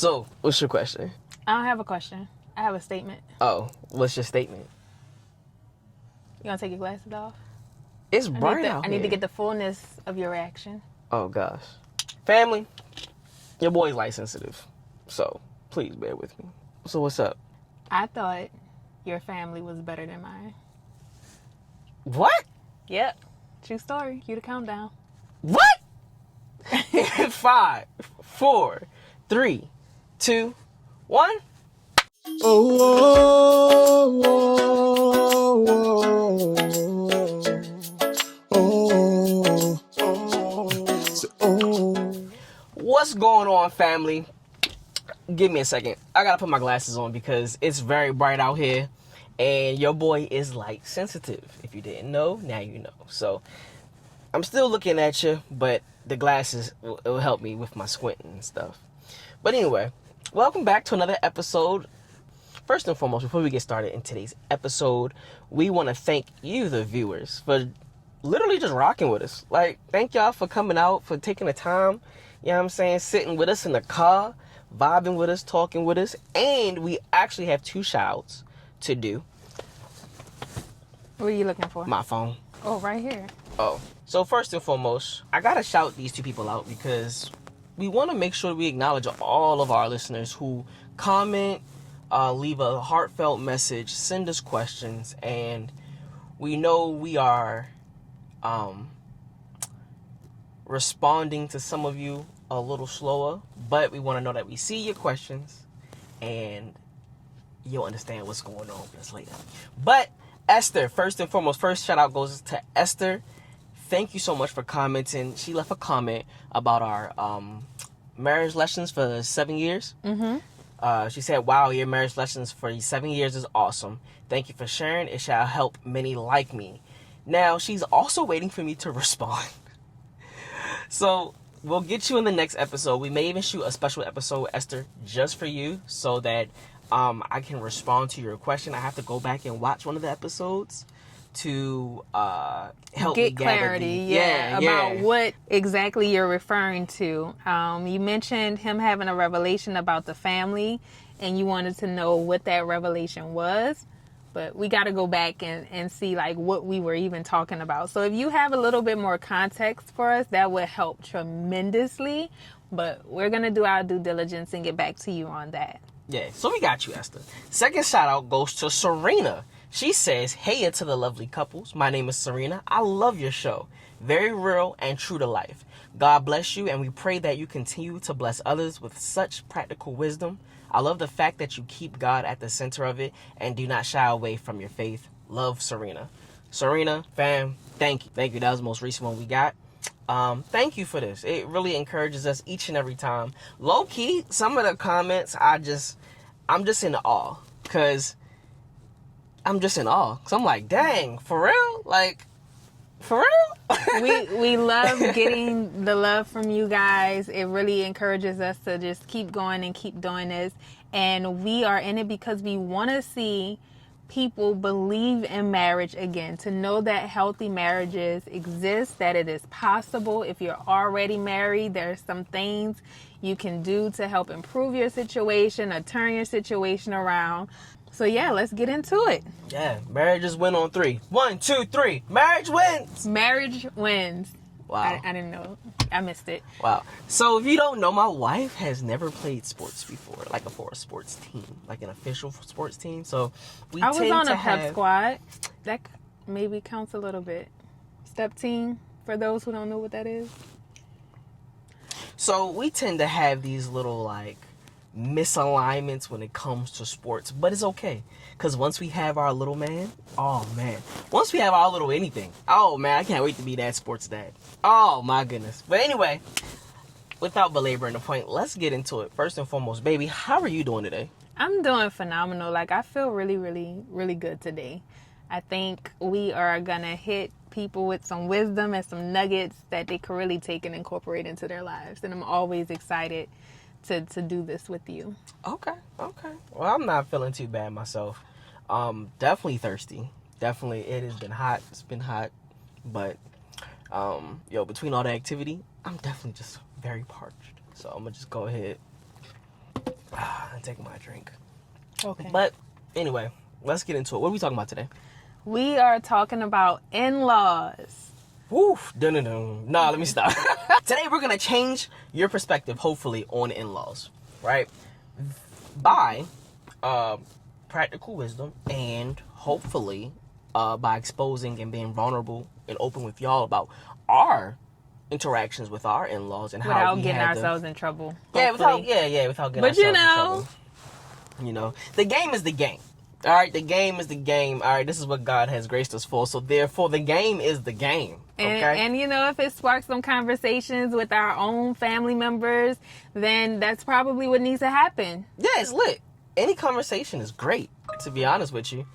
So, what's your question? I don't have a question. I have a statement. Oh, what's your statement? You gonna take your glasses off? It's bright out I here. need to get the fullness of your reaction. Oh, gosh. Family, your boy's light sensitive. So, please bear with me. So, what's up? I thought your family was better than mine. What? Yep. True story. Cue the countdown. What? 5, 4, 3, 2, 1. What's going on, family? Give me a second. I gotta put my glasses on because it's very bright out here, and your boy is light sensitive. If you didn't know, now you know. So I'm still looking at you, but the glasses will help me with my squinting and stuff. But anyway, welcome back to another episode. First and foremost, before we get started in today's episode, we want to thank you, the viewers, for literally just rocking with us. Like, thank y'all for coming out, for taking the time, you know what I'm saying, sitting with us in the car, vibing with us, talking with us. And we actually have 2 shout-outs to do. What are you looking for? My phone. Oh, right here. Oh. So first and foremost, I gotta shout these 2 people out because we want to make sure we acknowledge all of our listeners who comment, leave a heartfelt message, send us questions, and we know we are responding to some of you a little slower, but we want to know that we see your questions and you'll understand what's going on with us later. But Esther, first and foremost, first shout out goes to Esther. Thank you so much for commenting. She left a comment about our marriage lessons for 7 years. She said, wow, your marriage lessons for 7 years is awesome. Thank you for sharing. It shall help many like me. Now, she's also waiting for me to respond. So, we'll get you in the next episode. We may even shoot a special episode, Esther, just for you, so that I can respond to your question. I have to go back and watch one of the episodes to help get me gather clarity about what exactly you're referring to. You mentioned him having a revelation about the family, and you wanted to know what that revelation was. But we got to go back and see like what we were even talking about. So if you have a little bit more context for us, that would help tremendously. But we're going to do our due diligence and get back to you on that. Yeah, so we got you, Esther. Second shout out goes to Serena. She says, hey to the lovely couples. My name is Serena. I love your show. Very real and true to life. God bless you, and we pray that you continue to bless others with such practical wisdom. I love the fact that you keep God at the center of it and do not shy away from your faith. Love, Serena. Serena, fam, thank you. Thank you. That was the most recent one we got. Thank you for this. It really encourages us each and every time. Low key, some of the comments, I'm just in awe. Cause I'm just in awe. Cause I'm like, dang, for real? Like, for real? we love getting the love from you guys. It really encourages us to just keep going and keep doing this. And we are in it because we want to see people believe in marriage again, to know that healthy marriages exist, that it is possible. If you're already married, there's some things you can do to help improve your situation or turn your situation around. So yeah, let's get into it. Yeah, marriages win on 3. 1, 2, 3. Marriage wins. Marriage wins. Wow. I didn't know. I missed it. Wow. So if you don't know, my wife has never played sports before, like for a sports team, like an official sports team. So I was on a pep squad. That maybe counts a little bit. Step team, for those who don't know what that is. So we tend to have these little like misalignments when it comes to sports, but it's okay, because once we have our little man, once we have our little anything, I can't wait to be that sports dad. Oh my goodness. But anyway, without belaboring the point, let's get into it. First and foremost, baby, how are you doing today? I'm doing phenomenal. Like, I feel really, really, really good today. I think we are gonna hit people with some wisdom and some nuggets that they can really take and incorporate into their lives, and I'm always excited to do this with you. Okay. Well, I'm not feeling too bad myself. Definitely thirsty. Definitely, it has been hot. It's been hot. But, between all the activity, I'm definitely just very parched. So I'm going to just go ahead done taking my drink. Okay. But anyway, let's get into it. What are we talking about today? We are talking about in-laws. Woof. Dun-dun-dun. Nah, let me stop. Today we're going to change your perspective, hopefully, on in-laws, right? By practical wisdom and hopefully by exposing and being vulnerable and open with y'all about our interactions with our in-laws and how Without we getting had ourselves in trouble. Yeah, without hopefully. without getting But ourselves in trouble. You know, the game is the game. All right, the game is the game. All right, this is what God has graced us for. So therefore, the game is the game. Okay. And you know, if it sparks some conversations with our own family members, then that's probably what needs to happen. Yeah, it's lit. Any conversation is great, to be honest with you.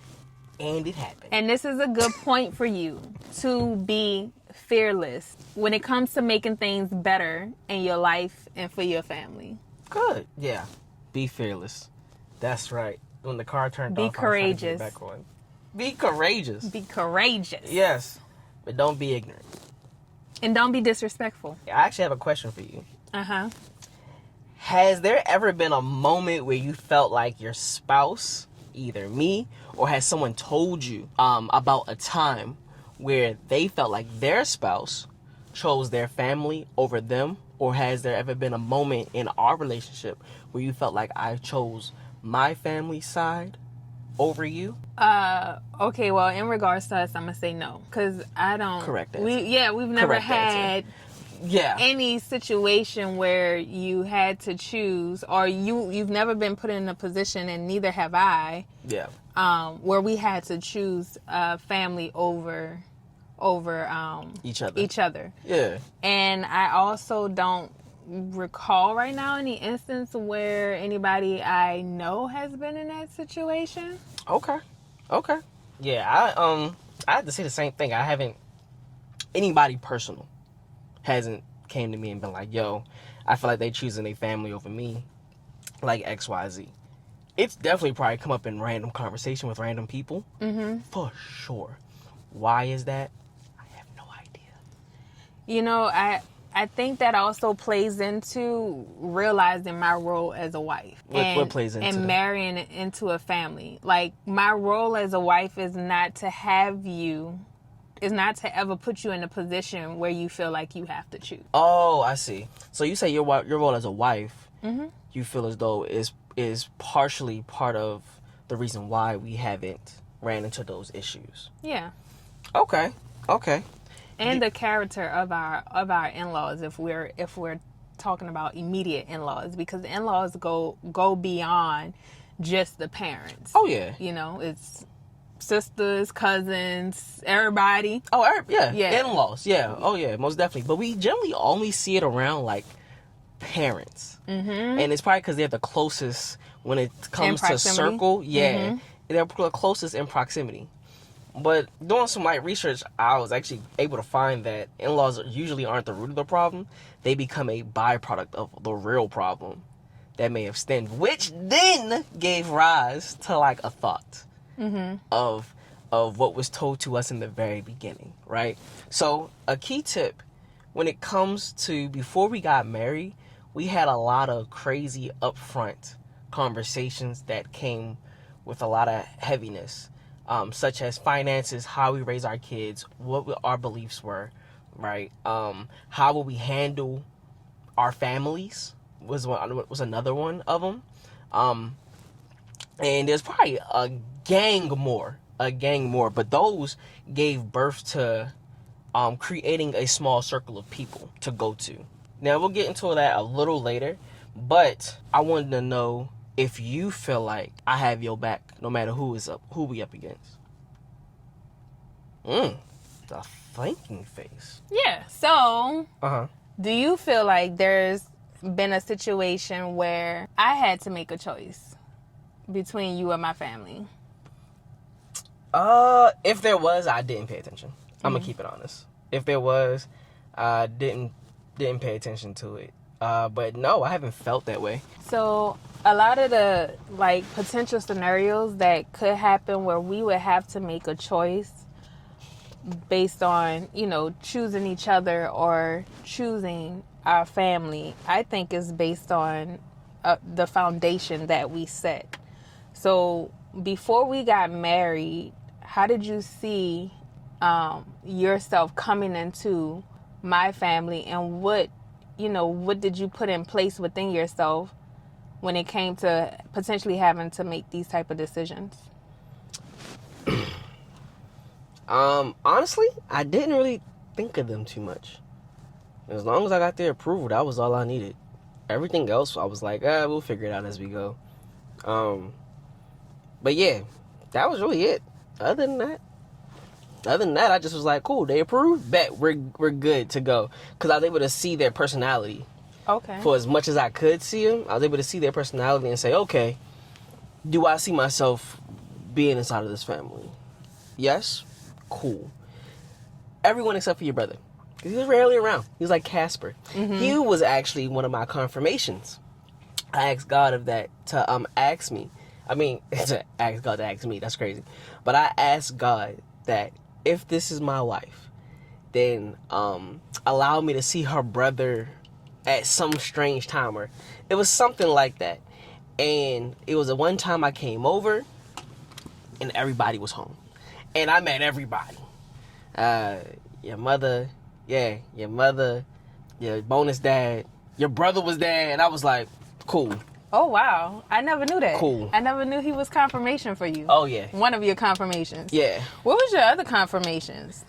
And it happened. And this is a good point for you to be fearless when it comes to making things better in your life and for your family. Good. Yeah. Be fearless. That's right. When the car turned off, Be courageous. I was trying to get it back on. Be courageous. Be courageous. Yes. But don't be ignorant. And don't be disrespectful. I actually have a question for you. Uh-huh. Has there ever been a moment where you felt like your spouse, either me, or has someone told you about a time where they felt like their spouse chose their family over them? Or has there ever been a moment in our relationship where you felt like I chose my family side over you? Okay, well, in regards to us, I'm gonna say no, because I don't. Correct answer. We've never Correct had Yeah. any situation where you had to choose, or you've never been put in a position, and neither have I. Yeah. Where we had to choose family over Each other. each other. Yeah. And I also don't recall right now any instance where anybody I know has been in that situation. Okay. Yeah, I have to say the same thing. I haven't anybody personal hasn't came to me and been like, yo, I feel like they choosing a family over me, like XYZ. It's definitely probably come up in random conversation with random people. Mm-hmm. For sure. Why is that? I have no idea. You know, I think that also plays into realizing my role as a wife. What plays into and that? marrying into a family. Like, my role as a wife is not to ever put you in a position where you feel like you have to choose. Oh, I see. So you say your role as a wife, mm-hmm. you feel as though is partially part of the reason why we haven't ran into those issues. Yeah. Okay. And the character of our in-laws, if we're talking about immediate in-laws, because the in-laws go beyond just the parents. Oh yeah. You know, it's sisters, cousins, everybody. Oh yeah. Yeah. In-laws. Yeah. Oh yeah. Most definitely. But we generally only see it around like parents, mm-hmm. and it's probably because they're the closest when it comes to circle. Yeah, mm-hmm. They're the closest in proximity. But doing some light research, I was actually able to find that in-laws usually aren't the root of the problem. They become a byproduct of the real problem that may have stemmed, which then gave rise to like a thought mm-hmm. of what was told to us in the very beginning, right? So a key tip when it comes to before we got married, we had a lot of crazy upfront conversations that came with a lot of heaviness. Such as finances, how we raise our kids, what our beliefs were, right? How will we handle our families was another one of them. And there's probably a gang more, but those gave birth to creating a small circle of people to go to. Now we'll get into that a little later, but I wanted to know if you feel like I have your back, no matter who we up against. The thinking face. Yeah. So, Uh-huh. do you feel like there's been a situation where I had to make a choice between you and my family? If there was, I didn't pay attention. I'm gonna keep it honest. If there was, I didn't pay attention to it. But no, I haven't felt that way. So a lot of the potential scenarios that could happen where we would have to make a choice based on, choosing each other or choosing our family, I think is based on the foundation that we set. So before we got married, how did you see yourself coming into my family, and what did you put in place within yourself when it came to potentially having to make these type of decisions? Honestly, I didn't really think of them too much. As long as I got their approval, that was all I needed. Everything else, I was like, we'll figure it out as we go. But yeah, that was really it. Other than that, I just was like, cool, they approved, bet, we're good to go. Because I was able to see their personality. Okay. For as much as I could see them, I was able to see their personality and say, okay, do I see myself being inside of this family? Yes? Cool. Everyone except for your brother. Because he was rarely around. He was like Casper. Mm-hmm. He was actually one of my confirmations. I asked God of that to ask me. I mean, to ask God to ask me. That's crazy. But I asked God that if this is my wife, then allow me to see her brother at some strange time. Or it was something like that. And it was the one time I came over and everybody was home. And I met everybody. Your mother, your bonus dad, your brother was there, and I was like, cool. Oh, wow. I never knew that. Cool. I never knew he was confirmation for you. Oh, yeah. One of your confirmations. Yeah. What was your other confirmations?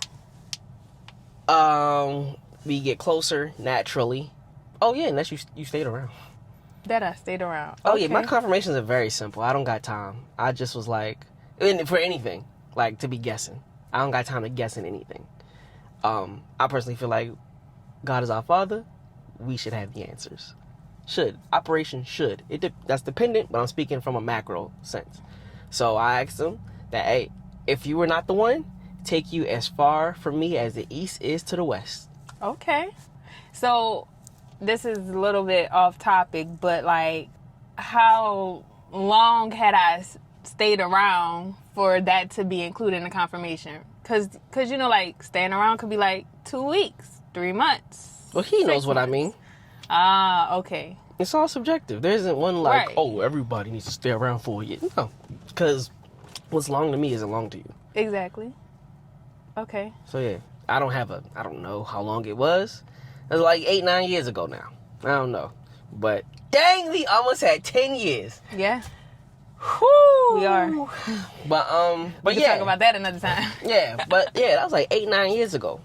We get closer naturally. Oh, yeah, unless you stayed around. That I stayed around. Oh, okay. yeah, my confirmations are very simple. I don't got time. I just was like, for anything, like to be guessing. I don't got time to guess in anything. I personally feel like God is our Father. We should have the answers. Should. Operation should. That's dependent, but I'm speaking from a macro sense. So I asked him that, hey, if you were not the one, take you as far from me as the east is to the west. Okay. So this is a little bit off topic, but like, how long had I stayed around for that to be included in the confirmation? Because like, staying around could be like 2 weeks, 3 months. Well, he knows what I mean. Ah, okay. It's all subjective. There isn't one like, right. Oh, everybody needs to stay around for a year. No. Because what's long to me isn't long to you. Exactly. Okay. So, yeah. I don't know how long it was. It was like 8-9 years ago now. I don't know. But dang, we almost had 10 years. Yeah. Whew. We are. But we can yeah. talk about that another time. Yeah, but yeah, that was like 8-9 years ago.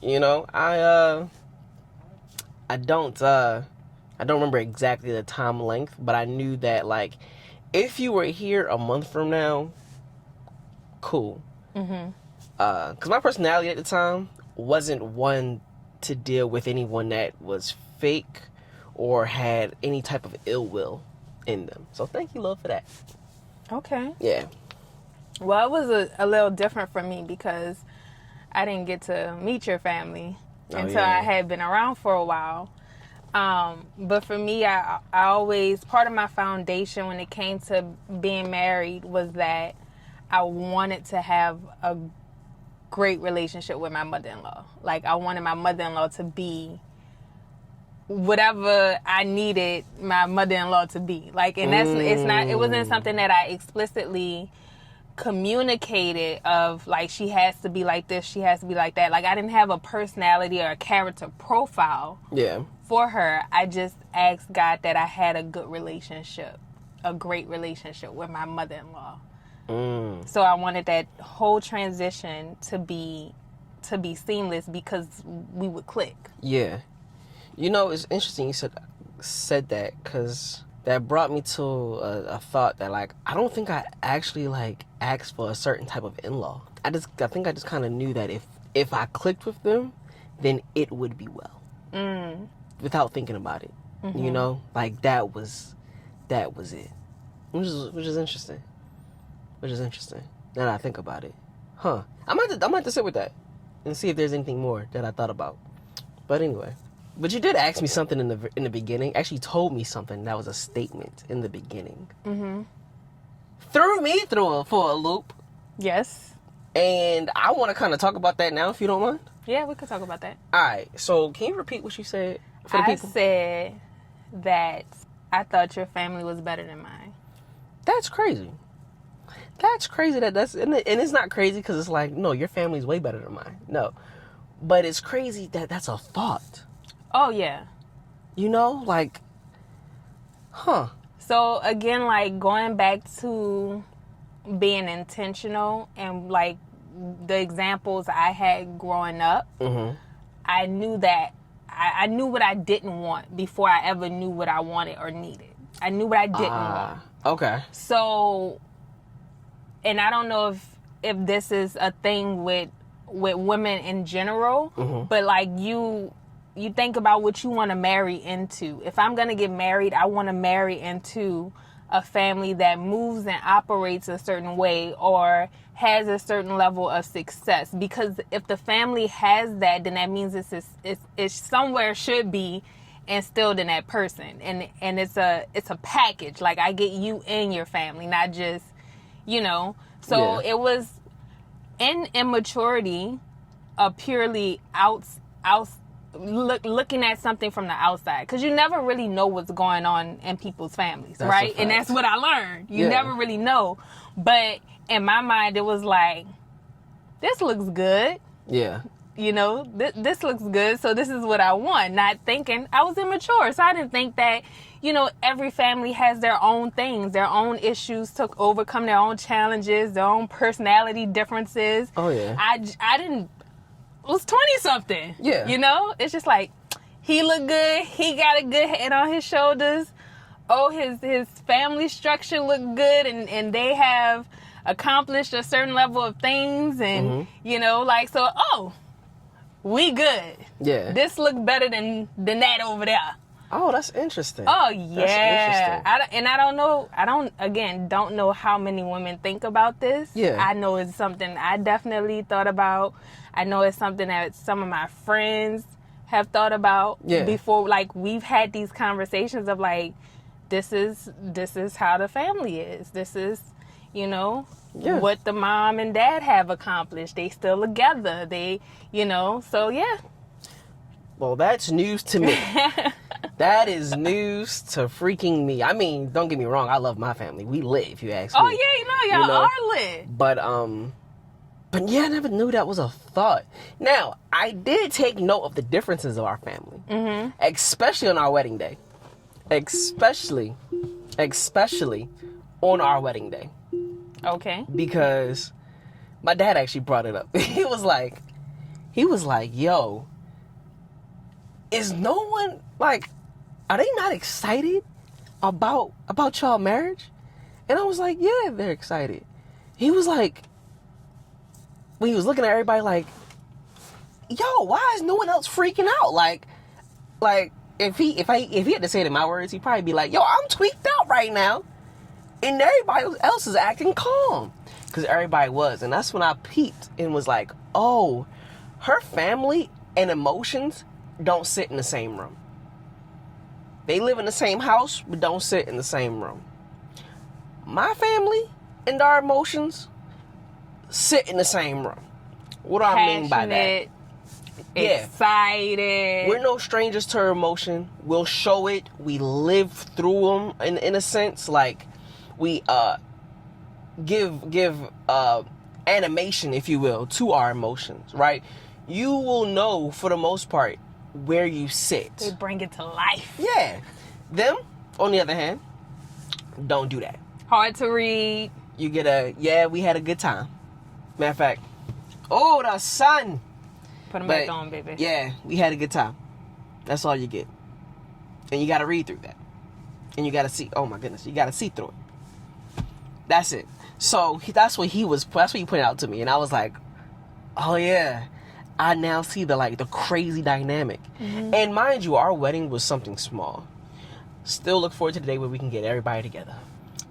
You know, I don't remember exactly the time length, but I knew that like if you were here a month from now, cool. Mm-hmm. 'Cause my personality at the time wasn't one to deal with anyone that was fake or had any type of ill will in them. So thank you, Lord, for that. Okay. Yeah. Well, it was a little different for me because I didn't get to meet your family until I had been around for a while. But for me, I always, part of my foundation when it came to being married was that I wanted to have a great relationship with my mother-in-law. Like, I wanted my mother-in-law to be whatever I needed my mother-in-law to be. Like, and it wasn't something that I explicitly communicated of like, she has to be like this, she has to be like that. Like, I didn't have a personality or a character profile for her. I just asked God that I had a good relationship, a great relationship with my mother-in-law. So I wanted that whole transition to be seamless because we would click. Yeah. You know, it's interesting you said that, because that brought me to a thought that, like, I don't think I actually, like, asked for a certain type of in-law. I think I just kind of knew that if I clicked with them, then it would be well. Without thinking about it. Mm-hmm. You know? Like, that was it. Which is interesting. Now that I think about it. Huh. I might have to sit with that and see if there's anything more that I thought about. But anyway. But you did ask me something in the beginning. Actually told me something that was a statement in the beginning. Mm-hmm. Threw me for a loop. Yes. And I want to kind of talk about that now, if you don't mind. Yeah, we could talk about that. All right. So can you repeat what you said for the people? I said that I thought your family was better than mine. That's crazy. That's crazy. And it's not crazy because it's like, no, your family's way better than mine. No. But it's crazy that that's a thought. Oh, yeah. You know, like, huh. So, again, like, going back to being intentional and, like, the examples I had growing up, I knew that I knew what I didn't want before I ever knew what I wanted or needed. I knew what I didn't want. Okay. So, and I don't know if this is a thing with women in general, but like you think about what you want to marry into. If I'm going to get married, I want to marry into a family that moves and operates a certain way or has a certain level of success. Because if the family has that, then that means it's somewhere should be instilled in that person, and it's a package. Like, I get you and your family, not just, you know. So it was in immaturity, purely looking at something from the outside, because you never really know what's going on in people's families, right? And that's what I learned. You never really know. But in my mind, it was like, this looks good. Yeah. You know, this looks good, so this is what I want. Not thinking, I was immature, so I didn't think that, you know, every family has their own things, their own issues to overcome, their own challenges, their own personality differences. Oh, yeah. I didn't, was 20-something. Yeah. You know? It's just like, he look good, he got a good head on his shoulders. Oh, his family structure look good, and they have accomplished a certain level of things, and, you know, like, so, we good. Yeah. This look better than that over there. Oh, that's interesting. Oh, yeah. That's interesting. I don't know how many women think about this. Yeah. I know it's something I definitely thought about. I know it's something that some of my friends have thought about before. Like, we've had these conversations of like, this is how the family is. This is, you know, what the mom and dad have accomplished. They still together. They, you know, so yeah. Well, that's news to me. That is news to freaking me. I mean, don't get me wrong. I love my family. We lit, if you ask me. Oh, yeah, y'all are lit. But yeah, I never knew that was a thought. Now, I did take note of the differences of our family. Especially on our wedding day. Especially on our wedding day. Okay. Because my dad actually brought it up. He was like, yo, is no one, like, are they not excited about y'all marriage? And I was like, yeah, they're excited. He was like, when he was looking at everybody like, yo, why is no one else freaking out? Like if he had to say it in my words, he'd probably be like, yo, I'm tweaked out right now. And everybody else is acting calm. Because everybody was. And that's when I peeped and was like, oh, her family and emotions don't sit in the same room. They live in the same house, but don't sit in the same room. My family and our emotions sit in the same room. What do I mean by that? Excited. We're no strangers to our emotion. We'll show it. We live through them in a sense. Like, we give animation, if you will, to our emotions, right? You will know, for the most part, where you sit. They bring it to life. Yeah. Them, on the other hand, don't do that. Hard to read. You get we had a good time. Matter of fact, oh, the sun. Put them back on, baby. Yeah, we had a good time. That's all you get. And you got to read through that. And you got to see, oh my goodness, you got to see through it. That's it. So that's what he pointed out to me. And I was like, oh yeah, I now see the crazy dynamic. And mind you, our wedding was something small. Still look forward to the day where we can get everybody together.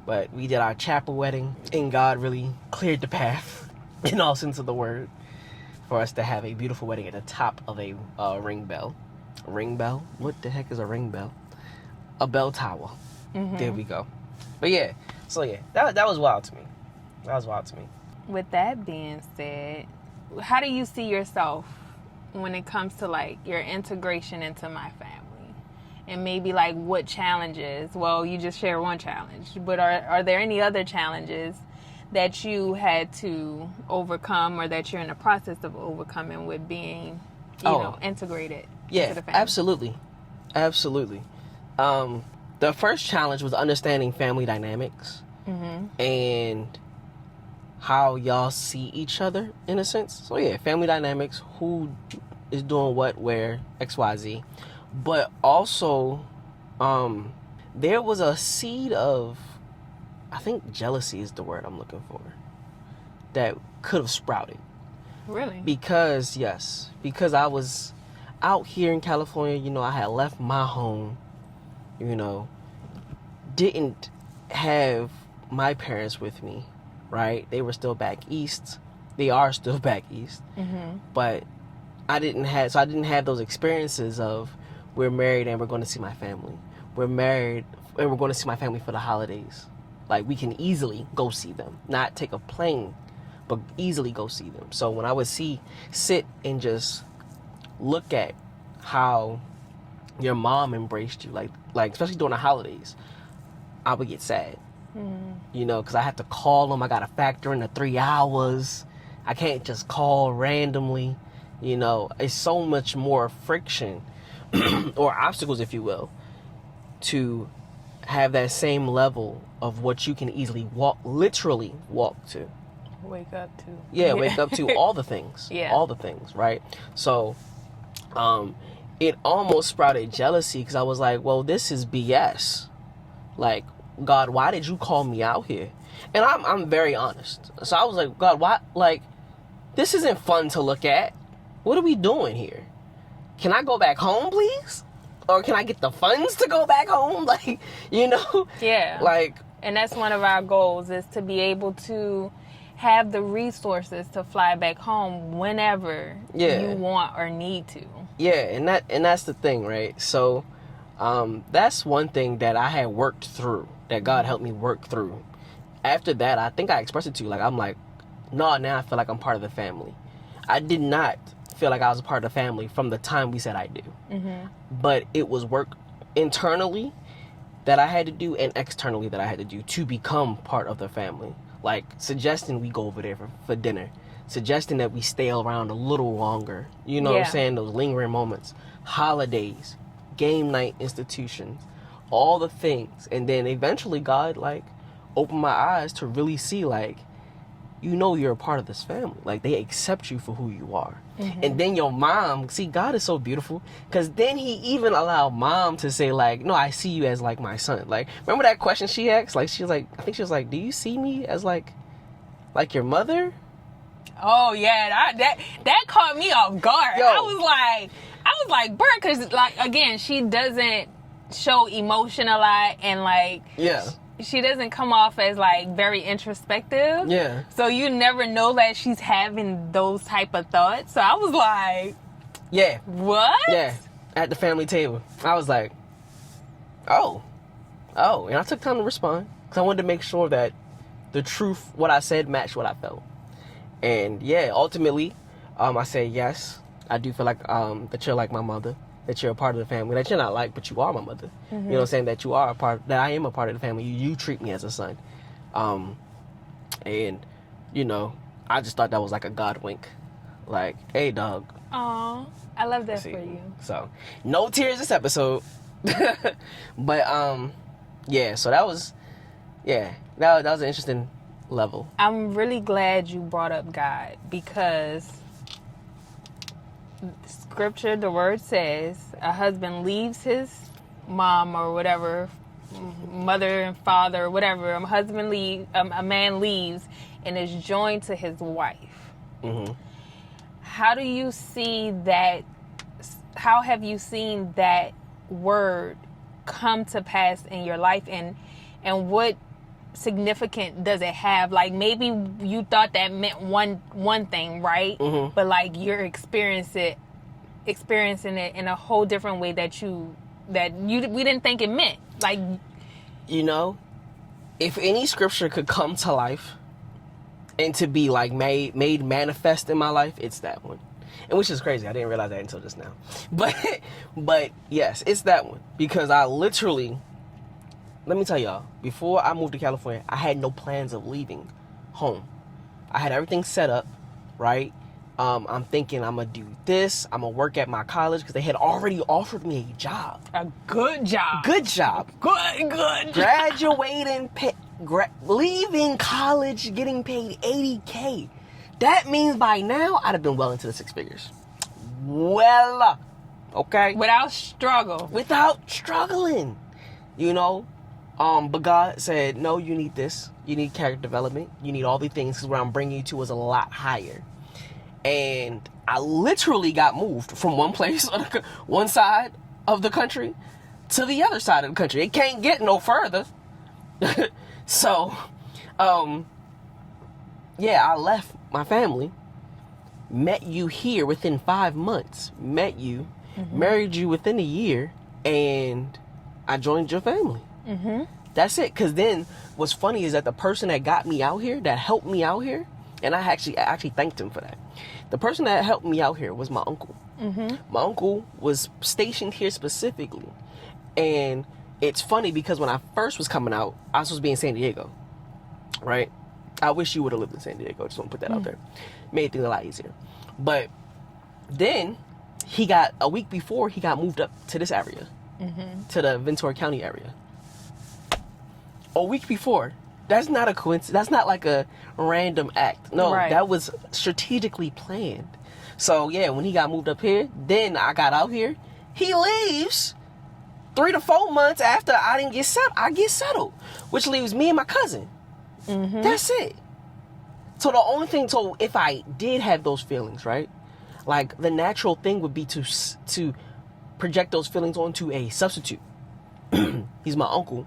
But we did our chapel wedding, and God really cleared the path, in all sense of the word, for us to have a beautiful wedding at the top of a ring bell. A ring bell? What the heck is a ring bell? A bell tower. There we go. But yeah, so yeah, that was wild to me. That was wild to me. With that being said, how do you see yourself when it comes to like your integration into my family? and maybe like what challenges? Well, you just shared one challenge, but are there any other challenges that you had to overcome or that you're in the process of overcoming with being, integrated into the family? Absolutely. The first challenge was understanding family dynamics and how y'all see each other in a sense. So yeah, family dynamics, who is doing what, where, XYZ. But also, there was a seed of, I think jealousy is the word I'm looking for, that could have sprouted. Really? Because I was out here in California, I had left my home, didn't have my parents with me, right? They were still back east. They are still back east. But I didn't have those experiences of we're married and we're going to see my family. We're married and we're going to see my family for the holidays. Like, we can easily go see them. Not take a plane, but easily go see them. So when I would sit and just look at how your mom embraced you, like especially during the holidays, I would get sad. Because I have to call them. I got to factor in the 3 hours. I can't just call randomly. It's so much more friction or obstacles, if you will, to have that same level of what you can easily literally walk to. Wake up to. Yeah, wake up to all the things. Yeah. All the things, right? So, it almost sprouted jealousy because I was like, well, this is BS. Like, God, why did you call me out here? And I'm very honest. So I was like, God, why? Like, this isn't fun to look at. What are we doing here? Can I go back home, please? Or can I get the funds to go back home? Like, Yeah. Like. And that's one of our goals, is to be able to have the resources to fly back home whenever you want or need to. Yeah, and that's the thing, right? So, that's one thing that I had worked through, that God helped me work through. After that, I think I expressed it to you. Like, I'm like, no, now I feel like I'm part of the family. I did not feel like I was a part of the family from the time we said I do. But it was work internally that I had to do and externally that I had to do to become part of the family. Like, suggesting we go over there for dinner. Suggesting that we stay around a little longer. You know what I'm saying? Those lingering moments. Holidays. Game night institutions. All the things. And then eventually God, opened my eyes to really see, you're a part of this family. Like, they accept you for who you are. And then your mom, see, God is so beautiful, because then he even allowed mom to say, no, I see you as, my son. Like, remember that question she asked? Like, she was like, I think she was like, do you see me as, like your mother? Oh, yeah, that caught me off guard. Yo. I was like, bruh, because, again, she doesn't show emotion a lot, and, yeah. She doesn't come off as very introspective. Yeah. So you never know that she's having those type of thoughts. So I was like, yeah. What? Yeah. At the family table. I was like, oh. And I took time to respond because I wanted to make sure that the truth, what I said, matched what I felt. And yeah, ultimately, I say yes. I do feel like that you're like my mother. That you're a part of the family, that you're not but you are my mother. You know what I'm saying? That I am a part of the family. You treat me as a son. And, I just thought that was like a God wink. Like, hey, dog. Aw, I love that for you. So, no tears this episode. But, yeah, so that was an interesting level. I'm really glad you brought up God, because Scripture, the word says, a husband leaves his mom or whatever, mother and father or whatever. A man leaves and is joined to his wife. How do you see that? How have you seen that word come to pass in your life, and what significant does it have? Like, maybe you thought that meant one thing, right? But you're experiencing it in a whole different way that we didn't think it meant. Like, if any scripture could come to life and to be made manifest in my life, it's that one. And which is crazy. I didn't realize that until just now. But yes, it's that one. Because I literally, let me tell y'all, before I moved to California, I had no plans of leaving home. I had everything set up, right? I'm thinking I'm going to do this. I'm going to work at my college because they had already offered me a job. A good job. Good job. Good job. Graduating, leaving college, getting paid $80K. That means by now, I'd have been well into the six figures. Well, okay? Without struggle. Without struggling, you know? But God said, no, you need this. You need character development. You need all these things because what I'm bringing you to is a lot higher. And I literally got moved from one place, one side of the country, to the other side of the country. It can't get no further. So, yeah, I left my family, met you here within 5 months, met you, married you within a year, and I joined your family. That's it. Because then what's funny is that the person that got me out here, that helped me out here, and I actually thanked him for that. The person that helped me out here was my uncle. My uncle was stationed here specifically. And it's funny because when I first was coming out, I was supposed to be in San Diego, right? I wish you would have lived in San Diego. Just want to put that out there. Made things a lot easier. But then a week before, he got moved up to this area, to the Ventura County area. A week before. That's not a coincidence. That's not like a random act. No, That was strategically planned. So, yeah, when he got moved up here, then I got out here. He leaves 3 to 4 months after I didn't get settled. I get settled, which leaves me and my cousin. That's it. So the only thing, so if I did have those feelings, right? Like the natural thing would be to project those feelings onto a substitute. He's my uncle.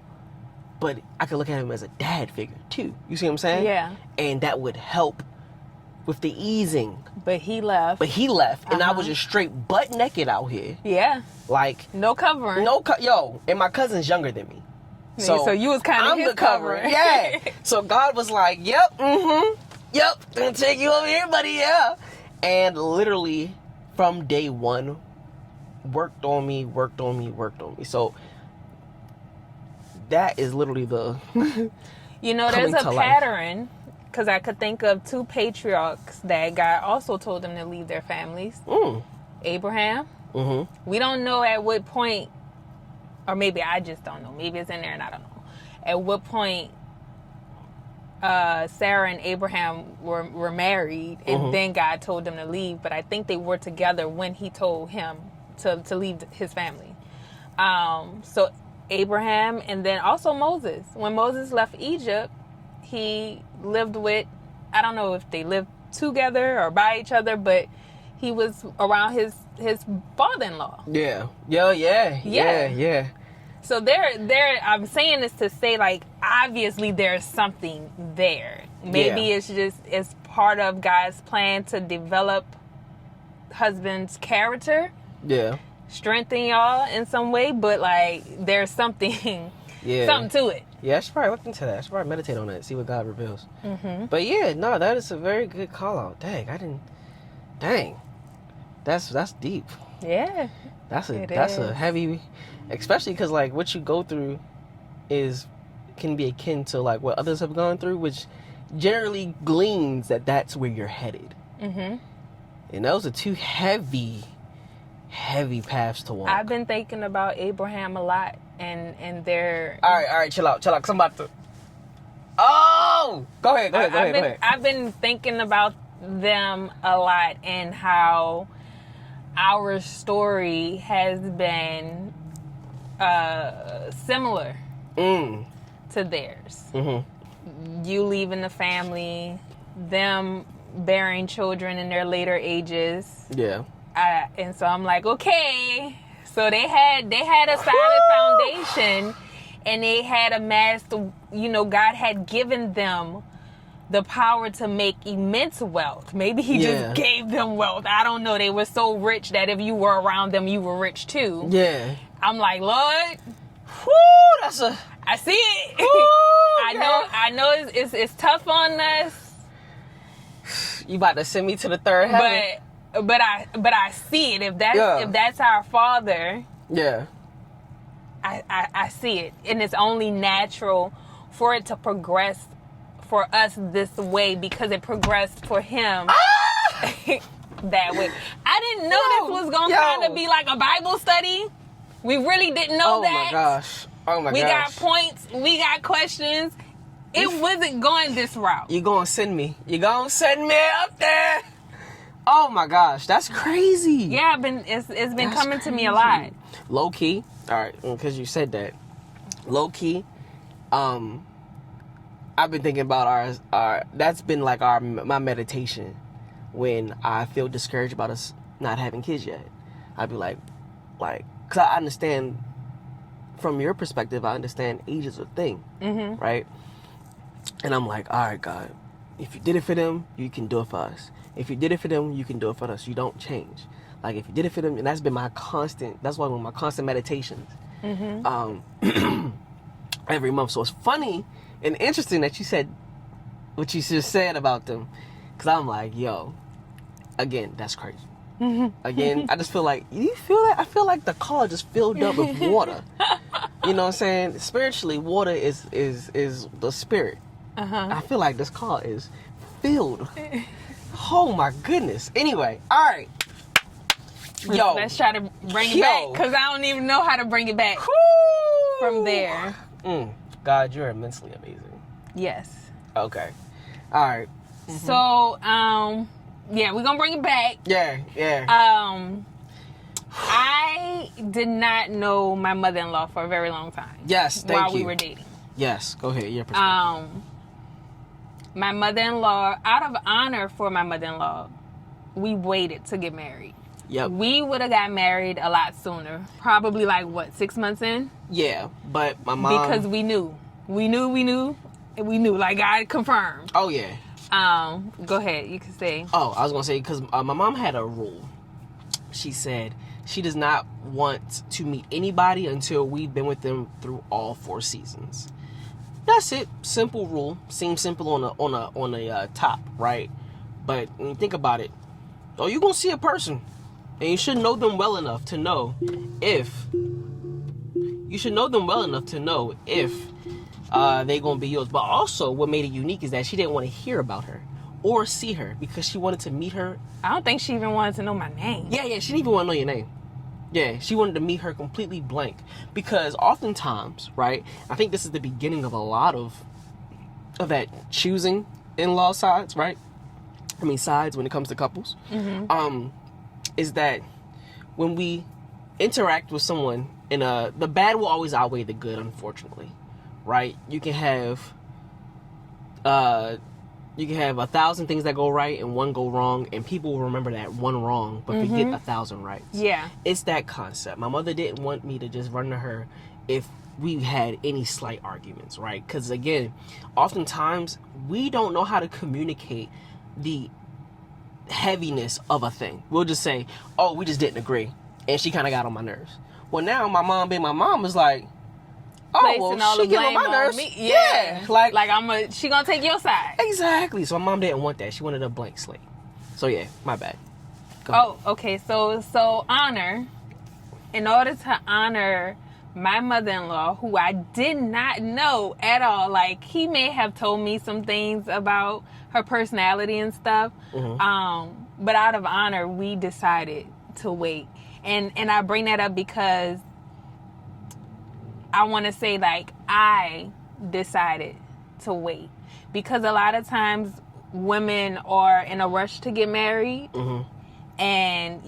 But I could look at him as a dad figure, too. You see what I'm saying? Yeah. And that would help with the easing. But he left. And I was just straight butt naked out here. Yeah. Like. No covering. Yo, and my cousin's younger than me. So you was kind of his covering. Yeah. So God was like, yep, gonna take you over here, buddy, yeah. And literally, from day one, worked on me. So, that is literally the you know, there's a pattern because I could think of 2 patriarchs that God also told them to leave their families. Abraham. We don't know at what point, or maybe I just don't know, maybe it's in there and I don't know at what point Sarah and Abraham were married and then God told them to leave, but I think they were together when he told him to leave his family. So Abraham, and then also Moses. When Moses left Egypt, he lived with, I don't know if they lived together or by each other, but he was around his father-in-law. Yeah. So there I'm saying this to say, like, obviously there's something there. Maybe it's part of God's plan to develop husband's character. Yeah. Strengthen y'all in some way, but like there's something something to it. Yeah, I should probably look into that. I should probably meditate on that, see what God reveals. But yeah, no, that is a very good call out. Dang, that's deep. Yeah, That's a heavy, especially because like what you go through can be akin to like what others have gone through, which generally gleans that that's where you're headed. And those are 2 heavy paths to walk. I've been thinking about Abraham a lot, and their. All right, chill out. Cause I'm about to. Oh, go ahead. I've been thinking about them a lot and how our story has been similar to theirs. You leaving the family, them bearing children in their later ages. Yeah. And so I'm like, okay. So they had a solid foundation, and they had amassed, God had given them the power to make immense wealth. Maybe he just gave them wealth. I don't know. They were so rich that if you were around them, you were rich too. Yeah. I'm like, Lord, I see it. I know it's tough on us. You about to send me to the third heaven? But but I see it. If that's our father, Yeah. I see it, and it's only natural for it to progress for us this way because it progressed for him that way. I didn't know this was gonna kind of be like a Bible study. We really didn't know that. Oh my gosh. We got points. We got questions. It wasn't going this route. You gonna send me up there. Oh my gosh, that's crazy. Yeah, it's been coming to me a lot. Low key, all right, because you said that. Low key, I've been thinking about our. That's been like my meditation when I feel discouraged about us not having kids yet. I'd be like, because I understand from your perspective. I understand age is a thing, right? And I'm like, all right, God, if you did it for them, you can do it for us. If you did it for them, you can do it for us. You don't change. Like, if you did it for them, and that's been that's one of my constant meditations every month. So it's funny and interesting that you said what you just said about them. Because I'm like, yo, again, that's crazy. Again, I just feel like, you feel that? I feel like the car just filled up with water. You know what I'm saying? Spiritually, water is the spirit. I feel like this car is filled. Oh my goodness. Anyway, all right. Yo, let's try to bring it back because I don't even know how to bring it back from there. God, you're immensely amazing. Yes. Okay. All right. So, yeah, we're gonna bring it back. Yeah. I did not know my mother-in-law for a very long time. Yes, while we were dating. Yes, go ahead. Your perspective. My mother-in-law, out of honor for my mother-in-law, we waited to get married. Yep. We would have got married a lot sooner. Probably 6 months in? Yeah, but my mom... Because we knew. Like, I confirmed. Oh, yeah. Go ahead. You can say. Oh, I was going to say, because my mom had a rule. She said she does not want to meet anybody until we've been with them through all 4 seasons. That's it. Simple rule. Seems simple on a top, right? But when you think about it, you're gonna see a person, and you should know them well enough to know if they gonna be yours. But also, what made it unique is that she didn't want to hear about her or see her because she wanted to meet her. I don't think she even wanted to know my name. Yeah, she didn't even want to know your name. Yeah, she wanted to meet her completely blank. Because oftentimes, right, I think this is the beginning of a lot of that choosing in-law sides, right? I mean, sides when it comes to couples. Is that when we interact with someone, the bad will always outweigh the good, unfortunately, right? You can have 1,000 things that go right and 1 go wrong, and people will remember that 1 wrong but forget 1,000 rights. Yeah. It's that concept. My mother didn't want me to just run to her if we had any slight arguments, right? Because, again, oftentimes we don't know how to communicate the heaviness of a thing. We'll just say, oh, we just didn't agree, and she kind of got on my nerves. Well, now my mom being my mom is like, oh, well, she get on my nerves. Me. Yeah. She gonna take your side. Exactly. So my mom didn't want that. She wanted a blank slate. So yeah, my bad. Go ahead. Okay. So honor. In order to honor my mother-in-law, who I did not know at all, like, he may have told me some things about her personality and stuff. But out of honor, we decided to wait. And I bring that up because I want to say, like, I decided to wait. Because a lot of times women are in a rush to get married. And,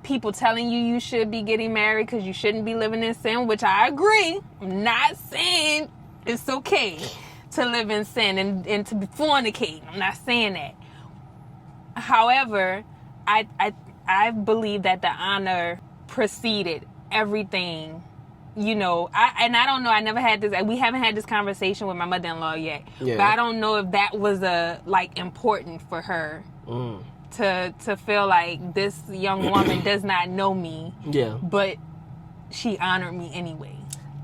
people telling you should be getting married because you shouldn't be living in sin, which I agree. I'm not saying it's okay to live in sin and to fornicate. I'm not saying that. However, I believe that the honor preceded everything. I don't know. I never had this. We haven't had this conversation with my mother-in-law yet. Yeah. But I don't know if that was important for her to feel like this young woman does not know me. Yeah. But she honored me anyway.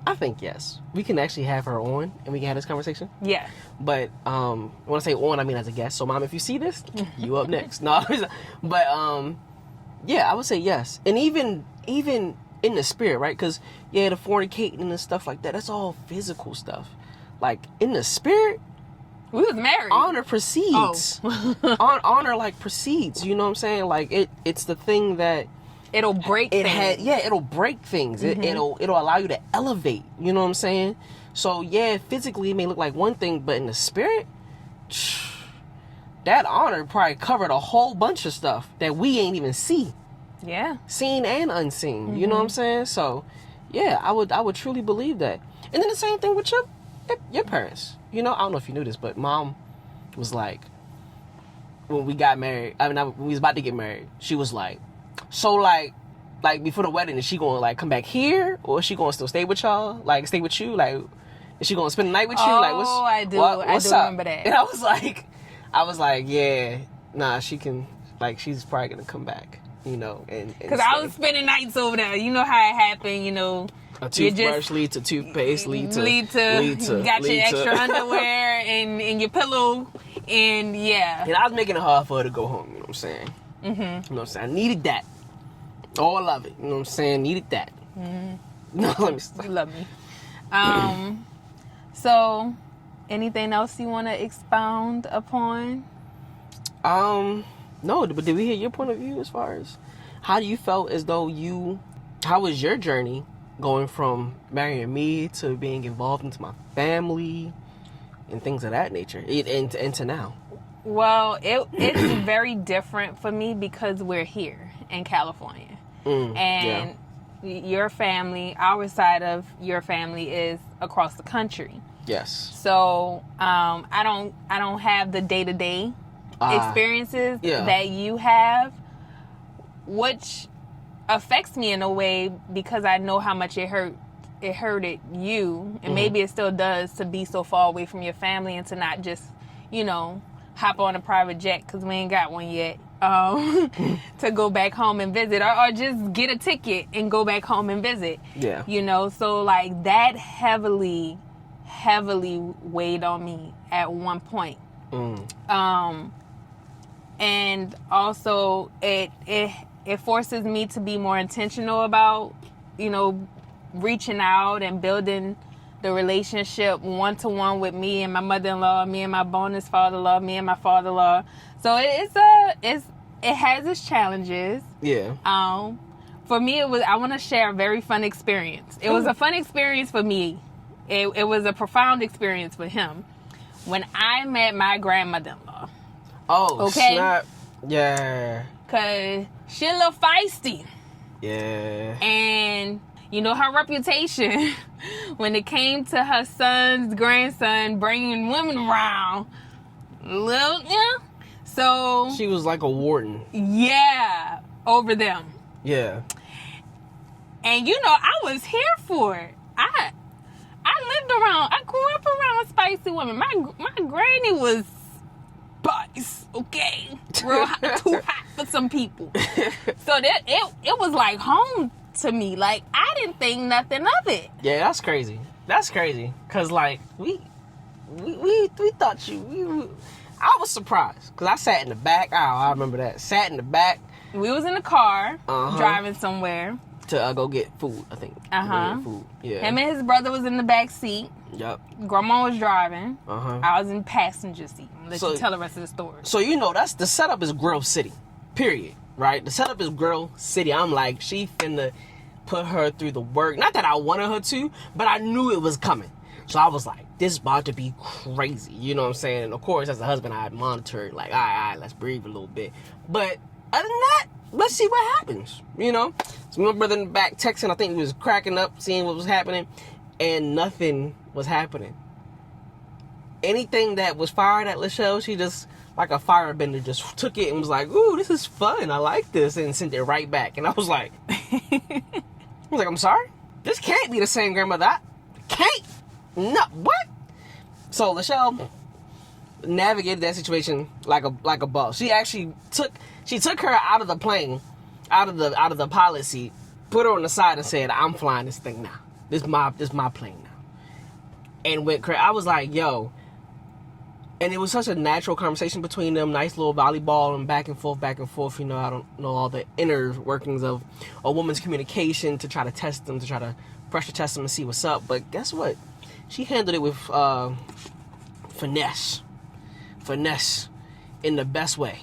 I think yes. We can actually have her on and we can have this conversation. Yeah. But when I say on, I mean as a guest. So, Mom, if you see this, you up next. No, but yeah, I would say yes. And even in the spirit, right? Because the fornicating and stuff like that, that's all physical stuff. Like in the spirit, we was married. Honor precedes. Honor like precedes. You know what I'm saying? Like it's the thing that it'll break things. It'll break things. It'll allow you to elevate. You know what I'm saying? So physically it may look like one thing, but in the spirit, that honor probably covered a whole bunch of stuff that we ain't even see. Yeah. Seen and unseen. You know what I'm saying? So I would truly believe that. And then the same thing with your parents. You know, I don't know if you knew this, but Mom was like, when we got married, when we was about to get married, she was like, so like before the wedding, is she going to like come back here, or is she going to still stay with y'all? Like stay with you? Like, is she going to spend the night with you? Like, I do. What's I do up? remember that. And I was like, yeah, nah, she can. Like, she's probably gonna come back. You know, and because I was spending nights over there. You know how it happened. You know, a toothbrush lead to toothpaste, lead to you got your extra underwear and your pillow, and And I was making it hard for her to go home. You know what I'm saying? Mm-hmm. You know what I'm saying? I needed that. All of it. You know what I'm saying? Needed that. Mm-hmm. No, let me stop. You love me. So, anything else you want to expound upon? No, but did we hear your point of view as far as how you felt as though how was your journey going from marrying me to being involved into my family and things of that nature and to now? Well, it's very different for me because we're here in California. And your family, our side of your family is across the country. Yes. So, I don't have the day-to-day experiences that you have, which affects me in a way because I know how much it hurted you, and maybe it still does, to be so far away from your family and to not just, hop on a private jet, because we ain't got one yet, to go back home and visit, or just get a ticket and go back home and visit. Yeah. So like that heavily weighed on me at one point. And also it forces me to be more intentional about, reaching out and building the relationship one-to-one with me and my mother-in-law, me and my bonus father-in-law, me and my father-in-law. So it has its challenges. Yeah. For me, I want to share a very fun experience. It was a fun experience for me. It was a profound experience for him when I met my grandmother-in-law. Oh, okay. Snap. Yeah. Cause she a little feisty. Yeah. And her reputation when it came to her son's grandson bringing women around, so she was like a warden. Yeah, over them. Yeah. And I was here for it. I grew up around spicy women. My granny was spice, okay? Real hot, too hot for some people. So that it was like home to me. Like, I didn't think nothing of it. Yeah, that's crazy. Cause like we thought I was surprised because I sat in the back. I remember that. Sat in the back. We was in the car driving somewhere to go get food, I think. Food. Yeah. Him and his brother was in the back seat. Yep. Grandma was driving. I was in passenger seat. Let you tell the rest of the story. So that's the setup is Grill City. Period. Right? The setup is Grill City. I'm like, she finna put her through the work. Not that I wanted her to, but I knew it was coming. So I was like, this is about to be crazy. You know what I'm saying? And of course, as a husband, I monitored, like, all right, let's breathe a little bit. But other than that, let's see what happens. So my brother in the back texting, I think he was cracking up, seeing what was happening, and nothing was happening. Anything that was fired at Lachelle, she just, like a firebender, just took it and was like, ooh, this is fun. I like this. And sent it right back. And I was like, I'm sorry? This can't be the same grandmother. Can't. No, what? So Lachelle navigated that situation like a boss. She actually took her out of the plane, out of the pilot seat, put her on the side and said, I'm flying this thing now. This my plane now. And went crazy. I was like, yo. And it was such a natural conversation between them. Nice little volleyball and back and forth. You know, I don't know all the inner workings of a woman's communication to try to test them, to try to pressure test them and see what's up. But guess what? She handled it with finesse in the best way.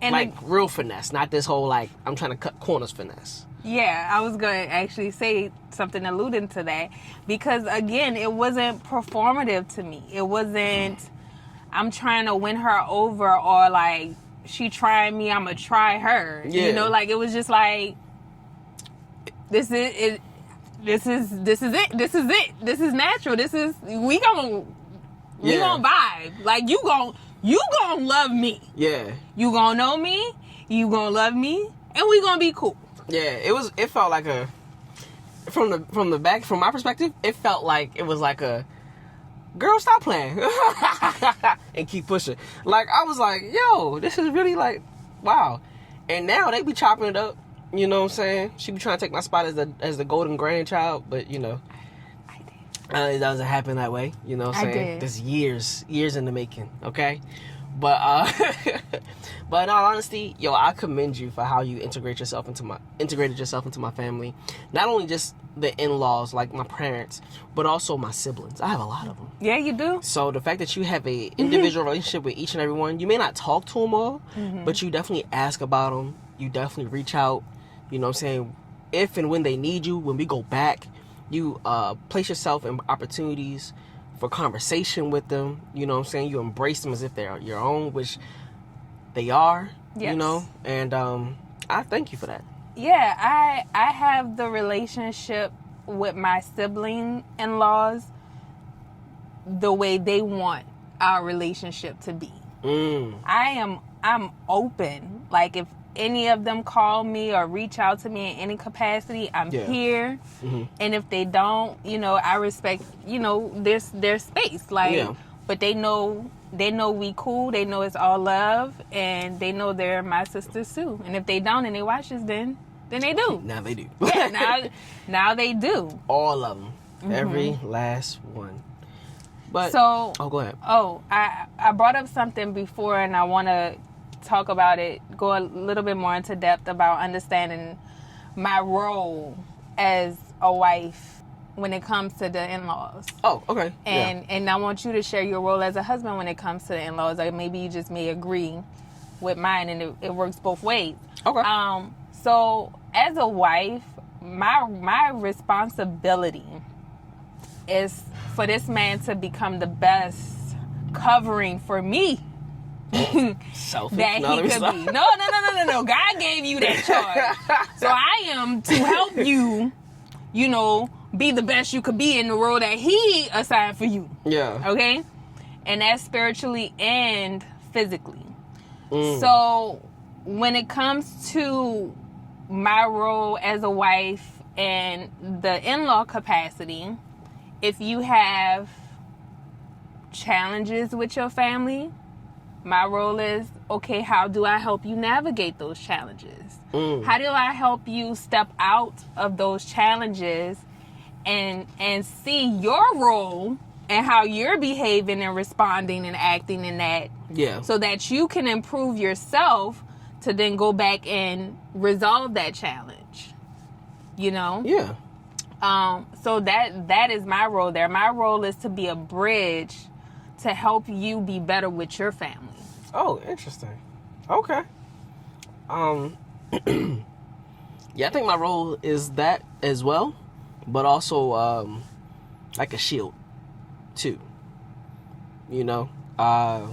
And like real finesse, not this whole like I'm trying to cut corners finesse. Yeah, I was going to actually say something alluding to that, because again, it wasn't performative to me. It wasn't I'm trying to win her over, or like she trying me, I'm gonna try her. Yeah. You know, like it was just like this is it. This is it. This is natural. We gonna vibe. Like you gonna love me. Yeah. You gonna know me. You gonna love me, and we gonna be cool. Yeah. It felt like from my perspective, it felt like it was like a girl, stop playing and keep pushing. Like I was like, yo, this is really like wow. And now they be chopping it up. You know what I'm saying? She be trying to take my spot as the golden grandchild, but you know, it doesn't happen that way. You know what I'm saying? There's years in the making. Okay, but but in all honesty, yo, I commend you for how you integrated yourself into my family. Not only just the in-laws, like my parents, but also my siblings. I have a lot of them. Yeah, you do. So the fact that you have a individual relationship with each and every one, you may not talk to them all, but you definitely ask about them. You definitely reach out. You know what I'm saying? If and when they need you, when we go back, you place yourself in opportunities for conversation with them. You know what I'm saying? You embrace them as if they're your own, which they are. Yes. You know? And I thank you for that. Yeah, I have the relationship with my sibling in-laws the way they want our relationship to be. I'm open. Like if any of them call me or reach out to me in any capacity, I'm here. And if they don't, you know, I respect, you know, their space. Like, but they know we cool. They know it's all love, and they know they're my sisters too. And if they don't and they watch this, then they do. Now they do. Yeah, now they do. All of them. Every last one. But so, go ahead. I brought up something before, and I want to talk about it, go a little bit more into depth about understanding my role as a wife when it comes to the in-laws. Oh, okay. And I want you to share your role as a husband when it comes to the in-laws. Like maybe you just may agree with mine, and it works both ways. Okay. So as a wife, my responsibility is for this man to become the best covering for me. Selfish. That he could be. No. God gave you that charge. So I am to help you, you know, be the best you could be in the role that he assigned for you. Yeah. Okay? And that's spiritually and physically. So when it comes to my role as a wife and the in-law capacity, if you have challenges with your family, my role is, okay, how do I help you navigate those challenges? How do I help you step out of those challenges and see your role and how you're behaving and responding and acting in that? Yeah. So that you can improve yourself to then go back and resolve that challenge. You know? Yeah. So that is my role there. My role is to be a bridge to help you be better with your family. Oh, interesting. Okay. Yeah, I think my role is that as well, but also like a shield too. You know, I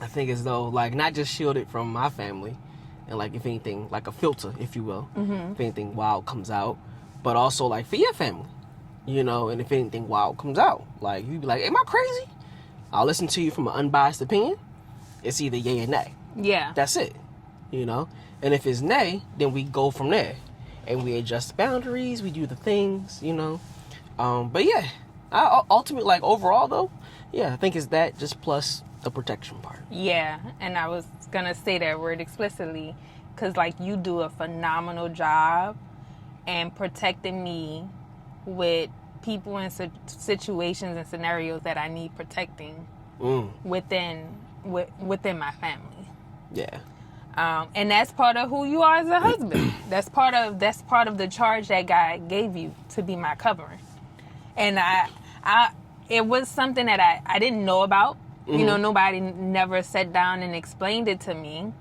think as though like not just shielded from my family, and like if anything, like a filter, if you will, if anything wild comes out, but also like for your family, you know, and if anything wild comes out, like you be like, am I crazy? I'll listen to you from an unbiased opinion. It's either yay or nay. Yeah. That's it. You know? And if it's nay, then we go from there. And we adjust the boundaries. We do the things, you know? But yeah. Ultimately, like overall though, yeah, I think it's that just plus the protection part. Yeah. And I was going to say that word explicitly because like you do a phenomenal job in protecting me with people in situations and scenarios that I need protecting within my family. Yeah. And that's part of who you are as a husband. That's part of the charge that God gave you, to be my covering. And it was something that I didn't know about. You know, nobody never sat down and explained it to me.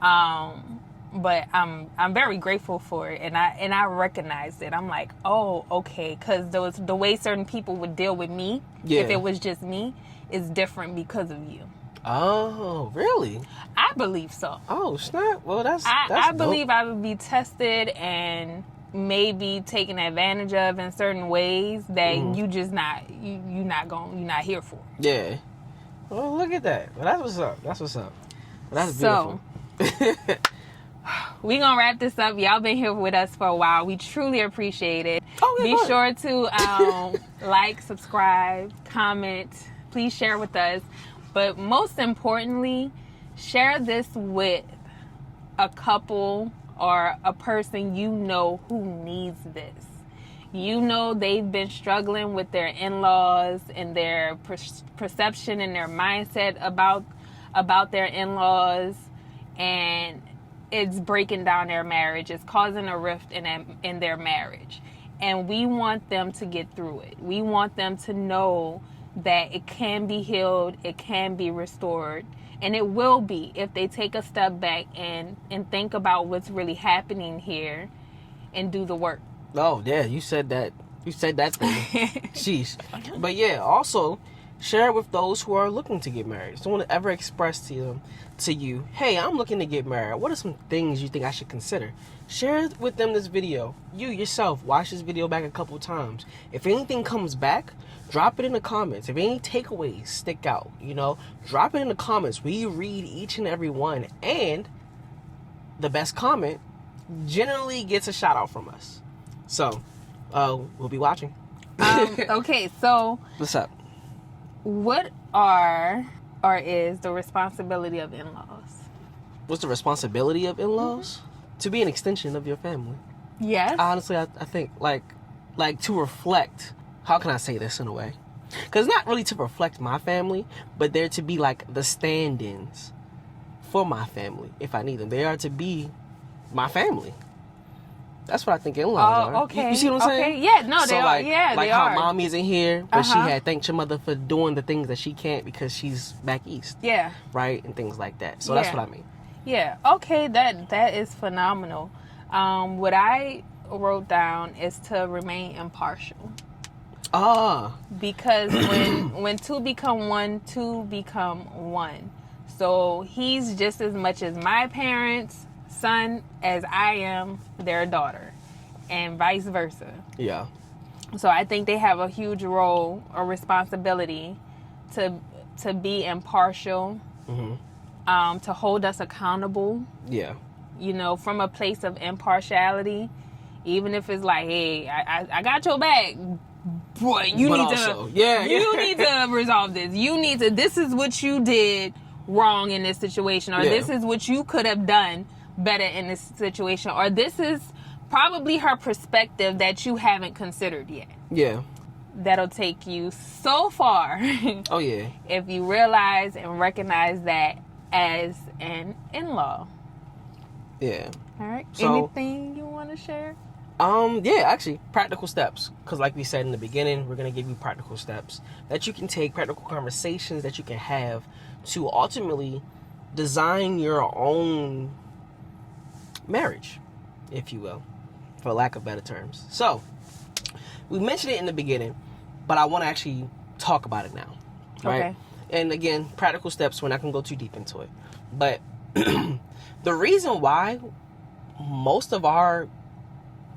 But I'm very grateful for it, and I recognized it. I'm like, oh, okay, because the way certain people would deal with me, if it was just me, is different because of you. Oh, really? I believe so. Oh, snap. Well, that's I dope. believe I would be tested and maybe taken advantage of in certain ways that you just not here for. Yeah. Well, look at that. Well, that's what's up. Well, that's beautiful. We're going to wrap this up. Y'all been here with us for a while. We truly appreciate it. Oh, yeah, Be sure to like, subscribe, comment. Please share with us. But most importantly, share this with a couple or a person you know who needs this. You know they've been struggling with their in-laws and their perception and their mindset about their in-laws, and it's breaking down their marriage. It's causing a rift in their marriage. And we want them to get through it. We want them to know that it can be healed, it can be restored, and it will be if they take a step back and think about what's really happening here and do the work. Oh, yeah, you said that thing. Sheesh. But yeah, also share it with those who are looking to get married. Someone ever express to you, hey, I'm looking to get married. What are some things you think I should consider? Share with them this video. You yourself, watch this video back a couple times. If anything comes back, drop it in the comments. If any takeaways stick out, drop it in the comments. We read each and every one. And the best comment generally gets a shout out from us. So, we'll be watching. Okay, so what's up? What is the responsibility of in-laws? What's the responsibility of in-laws? To be an extension of your family. Yes. Honestly, I think like to reflect. How can I say this in a way? Because it's not really to reflect my family, but they're to be like the stand-ins for my family if I need them. They are to be my family. That's what I think in-laws are. Okay. You see what I'm saying? Yeah, no, so they are. Yeah, like they how are. mommy isn't here, but she had thanked your mother for doing the things that she can't because she's back east. Yeah. Right? And things like that. So that's what I mean. Yeah. Okay, that is phenomenal. What I wrote down is to remain impartial. Because when two become one. So he's just as much as my parents' son as I am their daughter, and vice versa. Yeah. So I think they have a huge role or responsibility to be impartial, to hold us accountable. Yeah. From a place of impartiality, even if it's like, hey, I got your back. Boy, you need to resolve this. This is what you did wrong in this situation, or this is what you could have done better in this situation, or this is probably her perspective that you haven't considered yet. Yeah. That'll take you so far. Oh, yeah. If you realize and recognize that as an in-law. Yeah. All right. So, anything you want to share? Yeah, actually, practical steps. Because like we said in the beginning, we're going to give you practical steps that you can take, practical conversations that you can have to ultimately design your own marriage, if you will, for lack of better terms. So, we mentioned it in the beginning, but I want to actually talk about it now. Right? Okay. And again, practical steps, we're not going to go too deep into it. But the reason why most of our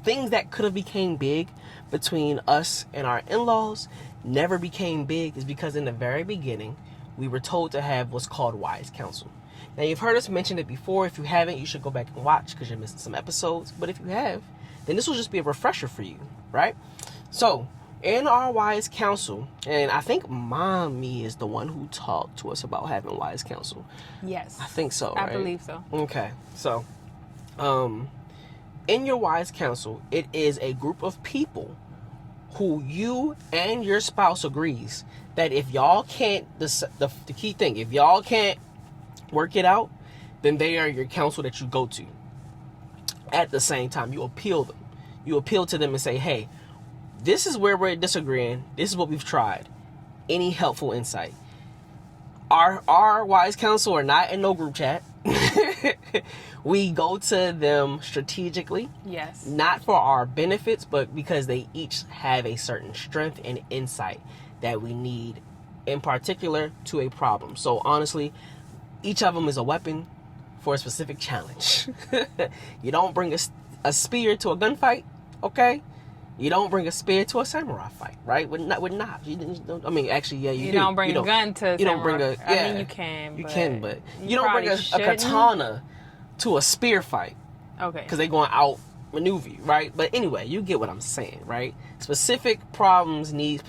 things that could have became big between us and our in-laws never became big is because in the very beginning, we were told to have what's called wise counsel. Now, you've heard us mention it before. If you haven't, you should go back and watch because you're missing some episodes. But if you have, then this will just be a refresher for you, right? So, in our wise counsel, and I think Mommy is the one who talked to us about having wise counsel. Yes. I think so, right? I believe so. Okay. So, in your wise counsel, it is a group of people who you and your spouse agrees that if y'all can't, the key thing, if y'all can't work it out, then they are your counsel that you go to. At the same time, you appeal them. You appeal to them and say, hey, this is where we're disagreeing. This is what we've tried. Any helpful insight? Our wise counsel are not in no group chat. We go to them strategically. Yes. Not for our benefits, but because they each have a certain strength and insight that we need, in particular, to a problem. So honestly, each of them is a weapon for a specific challenge. You don't bring a spear to a gunfight, okay? You don't bring a spear to a samurai fight, right? With knobs. I mean, actually, yeah, you do. Don't bring a gun to. You don't bring a. Yeah, I mean, you can. But you don't bring a katana to a spear fight. Okay. Because they're going to out maneuver you, right? But anyway, you get what I'm saying, right? Specific problems need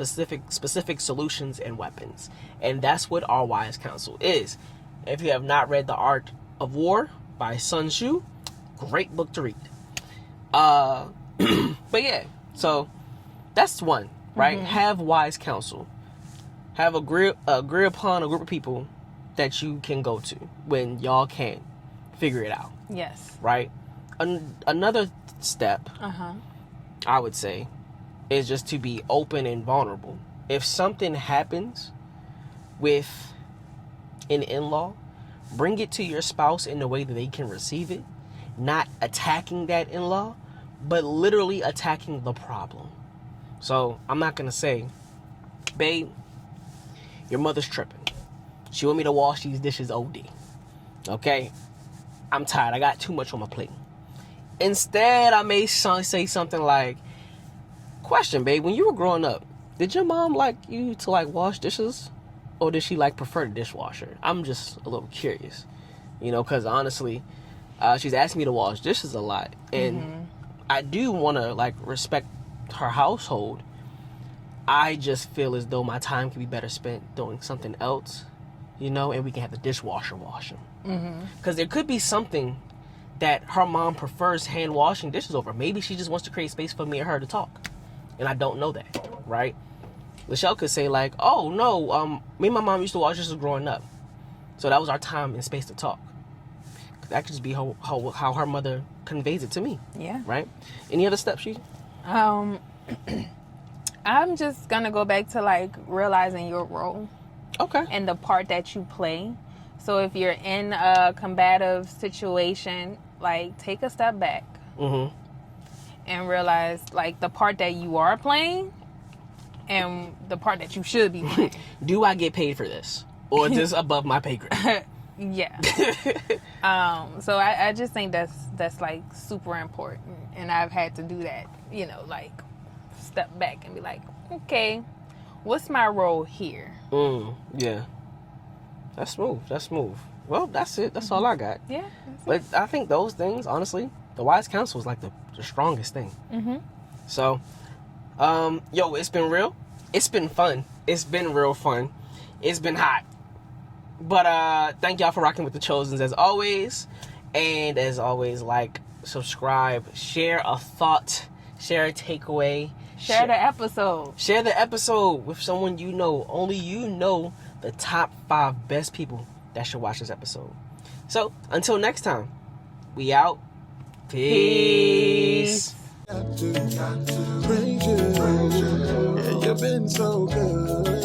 specific solutions and weapons, and that's what our wise counsel is. If you have not read The Art of War by Sun Tzu, great book to read. But yeah. So that's one, right? Mm-hmm. Have wise counsel. Have agree upon a group of people that you can go to when y'all can't figure it out. Yes. Right? Another step, I would say, is just to be open and vulnerable. If something happens with an in-law, bring it to your spouse in a way that they can receive it, not attacking that in-law, but literally attacking the problem. So I'm not gonna say, babe, your mother's tripping. She want me to wash these dishes OD. Okay? I'm tired. I got too much on my plate. Instead, I may say something like, question, babe, when you were growing up, did your mom like you to like wash dishes? Or did she like prefer the dishwasher? I'm just a little curious. You know, because honestly, she's asked me to wash dishes a lot. And I do want to like respect her household. I just feel as though my time could be better spent doing something else, you know, and we can have the dishwasher wash them. Because there could be something that her mom prefers hand washing dishes over. Maybe she just wants to create space for me and her to talk, and I don't know that, right? Lachelle could say like, oh no, me and my mom used to wash dishes growing up, so that was our time and space to talk. That could just be how her mother conveys it to me. Yeah. Right? Any other steps, she? I'm just gonna go back to like realizing your role. Okay. And the part that you play. So if you're in a combative situation, like take a step back. And realize like the part that you are playing and the part that you should be playing. Do I get paid for this? Or is this above my pay grade? Yeah. So I just think that's like super important, and I've had to do that, you know, like step back and be like, okay, what's my role here? Yeah. That's smooth. Well, that's it. That's all I got. Yeah. But I think those things, honestly, the wise counsel is like the strongest thing. So, yo, it's been real. It's been fun. It's been real fun. It's been hot. But thank y'all for rocking with the Chosens as always. And as always, like, subscribe, share a thought, share a takeaway. Share the episode. Share the episode with someone you know. Only you know the top 5 best people that should watch this episode. So, until next time, we out. Peace. Got to praise you. Yeah, you've been so good.